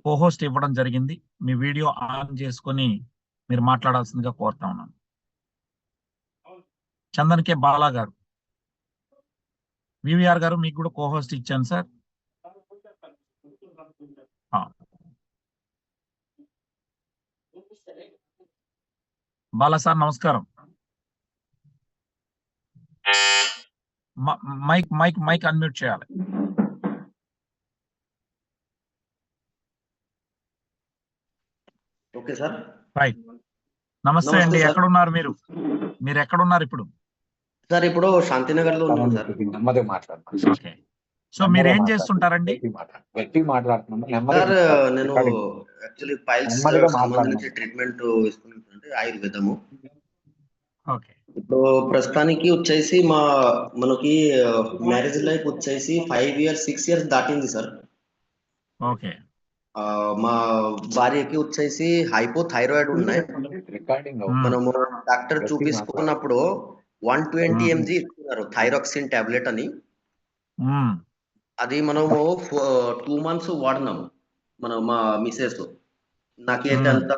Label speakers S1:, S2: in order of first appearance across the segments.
S1: Co-host ఇవ్వడం జరిగింది. మీ video on చేసుకొని మీరు మాట్లాడాల్సిందిగా కోరుతా ఉన్నాను. చందన్ కే బాలా గారు, వివిఆర్ గారు మీకు కూడా కోహోస్ట్ ఇచ్చాను సార్. బాలా సార్ నమస్కారం. మైక్ మైక్ మైక్ అన్మ్యూట్ చేయాలి.
S2: Okay sir.
S1: రైట్. నమస్తే అండి. ఎక్కడున్నారు మీరు? మీరు ఎక్కడున్నారు ఇప్పుడు?
S2: సార్ ఇప్పుడు శాంతినగర్ లో ఉన్నాం సార్.
S1: ఓకే. సో మీరు ఏం చేస్తుంటారండి?
S2: సార్ నేను యాక్చువల్లీ పైల్స్ సంబంధించి ట్రీట్మెంట్ ఇస్తున్నానంటే ఆయుర్వేదము.
S1: ఓకే.
S2: ఇప్పుడు ప్రస్తుతానికి వచ్చేసి మనకి మ్యారేజ్ లైఫ్ వచ్చేసి 5 years 6 years దాటింది సార్.
S1: ఓకే.
S2: మా భార్యకి వచ్చేసి హైపోథైరాయిడ్ ఉన్నాయి. మనము డాక్టర్ చూపించుకున్నప్పుడు 120 mg ఇస్తున్నారు థైరాక్సిన్ టాబ్లెట్ అని. అది మనము 2 months వాడినాము. మా మిసెస్ నాకైతే అంత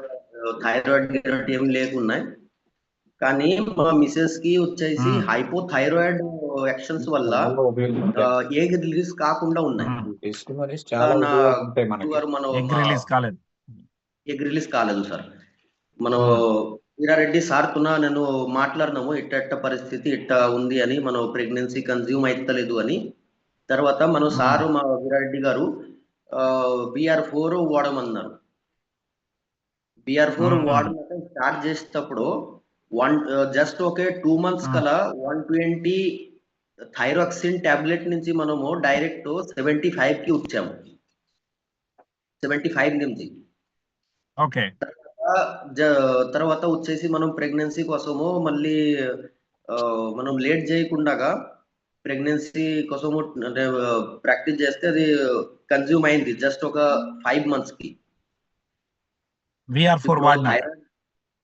S2: థైరాయిడ్ ఏం లేకున్నాయి, కానీ మా మిసెస్ కి వచ్చేసి హైపోథైరాయిడ్ యాక్షన్స్ వల్ల ఎగ్ రిలీజ్ కాకుండా ఉన్నాయి. ఎగ్ రిలీజ్ కాలేదు సార్. మనం వీరారెడ్డి సార్ తున నేను మాట్లాడినాము ఇట్ట పరిస్థితి ఇట్ట ఉంది అని, మనం ప్రెగ్నెన్సీ కన్జ్యూమ్ అయితలేదు అని. తర్వాత మన సారు మా వీరారెడ్డి గారు BR4 వాడమన్నారు. BR4 వాడడం స్టార్ట్ చేసేటప్పుడు జస్ట్ ఓకే 2 months కలా 120 థైరాక్సిన్ టాబ్లెట్ నుంచి మనము డైరెక్ట్ 75 కి వచ్చాము. 75 నుంచి.
S1: ఓకే.
S2: తర్వాత వచ్చేసి మనం ప్రెగ్నెన్సీ కోసము మళ్ళీ మనం లేట్ చేయకుండా ప్రెగ్నెన్సీ కోసము అంటే ప్రాక్టీస్ చేస్తే అది కన్జ్యూమ్ అయింది జస్ట్ ఒక 5 months కి.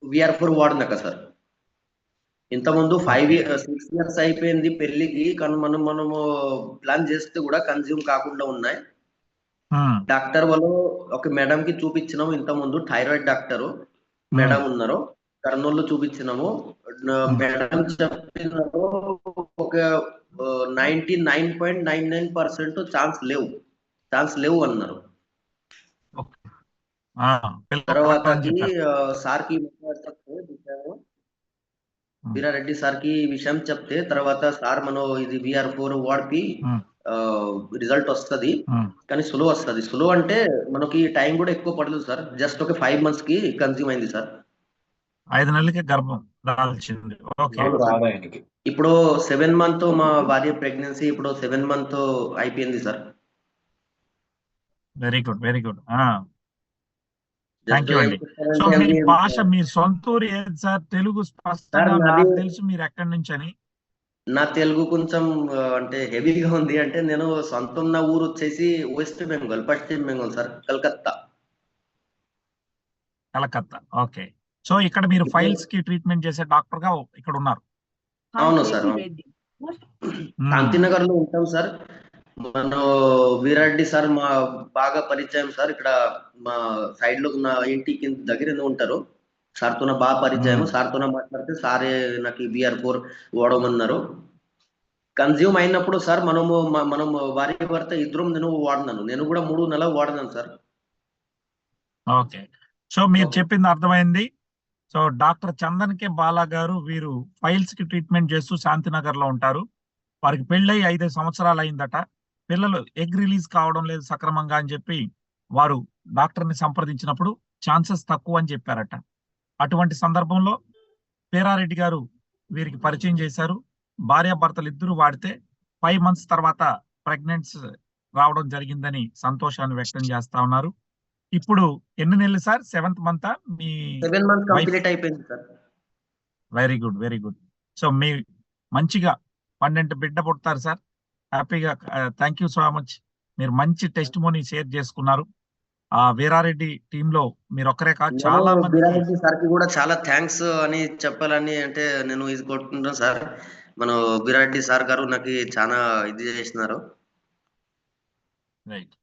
S1: VR4
S2: వాడినాక sir. ఇంతకుముందు 6 years అయిపోయింది పెళ్లికి, కానీ మనము ప్లాన్ చేస్తే కూడా కన్జ్యూమ్ కాకుండా ఉన్నాయి. డాక్టర్ వాళ్ళు ఒక మేడం కి చూపించినాము. ఇంతకుముందు థైరాయిడ్ డాక్టర్ మేడం ఉన్నారు, కర్నూలు చూపించినాము. మేడం చెప్పినారు ఒక 99.99% ఛాన్స్ లేవు అన్నారు. తర్వాత సార్ కి వీరారెడ్డి సార్ కి విషయం చెప్తే, తర్వాత సార్ మనం ఇది VR4 వాడికి రిజల్ట్ వస్తుంది, కానీ స్లో వస్తుంది. స్లో అంటే మనకి టైం కూడా ఎక్కువ పడదు సార్. జస్ట్ ఒక 5 months కి కన్జ్యూమ్ అయింది సార్.
S1: 5 నెలలకి గర్భం దాల్చింది.
S2: ఇప్పుడు 7 month మా భార్య ప్రెగ్నెన్సీ ఇప్పుడు 7 month అయిపోయింది sir.
S1: Very good, very good. Thank you అండి. సో మీ భాష, మీ సొంతూరు ఏది సార్? తెలుగు స్పష్టంగా నాకు తెలుసు మీరు ఎక్కడి నుంచి అని.
S2: నా తెలుగు కొంచెం అంటే హెవీగా ఉంది. అంటే నేను సొంతం నా ఊరు వచ్చేసి వెస్ట్ బెంగాల్, పశ్చిమ Bengal sir, Calcutta.
S1: Okay. So ఇక్కడ మీరు ఫైల్స్ కి ట్రీట్మెంట్ చేసే డాక్టర్ గా ఇక్కడ ఉన్నారు?
S2: అవును సార్. శాంతినగర్ లో ఉంటాం సార్. మన వీరారెడ్డి సార్ మా బాగా పరిచయం సార్. ఇక్కడ మా సైడ్ లో నా ఇంటికి దగ్గర ఉంటారు. సార్తో బాగా పరిచయం. సార్తో మాట్లాడితే సారే నాకు BR4 వాడమన్నారు. కన్జ్యూమ్ అయినప్పుడు సార్ మనము భార్య భర్త ఇద్దరం నేను వాడినాను. నేను కూడా 3 నెలలు వాడినాను సార్.
S1: ఓకే. సో మీరు చెప్పింది అర్థమైంది. సో డాక్టర్ చందన్ కే బాలా గారు, వీరు ఫైల్స్ కి ట్రీట్మెంట్ చేస్తూ శాంతినగర్ లో ఉంటారు. వారికి పెళ్ళై 5 సంవత్సరాలు అయిందట. పిల్లలు ఎగ్ రిలీజ్ కావడం లేదు సక్రమంగా అని చెప్పి వారు డాక్టర్ ని సంప్రదించినప్పుడు ఛాన్సెస్ తక్కువ అని చెప్పారట. అటువంటి సందర్భంలో వీరారెడ్డి గారు వీరికి పరిచయం చేశారు. భార్యాభర్తలు ఇద్దరు వాడితే 5 months తర్వాత ప్రెగ్నెన్సీ రావడం జరిగిందని సంతోషాన్ని వ్యక్తం చేస్తా ఉన్నారు. ఇప్పుడు ఎన్ని నెలలు సార్? 7th month? మీ
S2: 7 months కంప్లీట్ అయిపోయింది sir.
S1: Very good, very good. So మీ మంచిగా 12 బిడ్డ పుడతారు సార్. హ్యాపీగా. Thank you so much. మీరు మంచి టెస్టిమోనీ షేర్ చేసుకున్నారు. వీరారెడ్డి టీమ్ లో మీరు ఒక్కరే కాదు, చాలా మంది.
S2: వీరారెడ్డి సార్ కి కూడా చాలా థ్యాంక్స్ అని చెప్పాలని అంటే నేను ఇది కొట్టుకుంటున్నాను సార్. మన వీరారెడ్డి సార్ గారు నాకు చాలా ఇది చేసినారు.
S1: రైట్.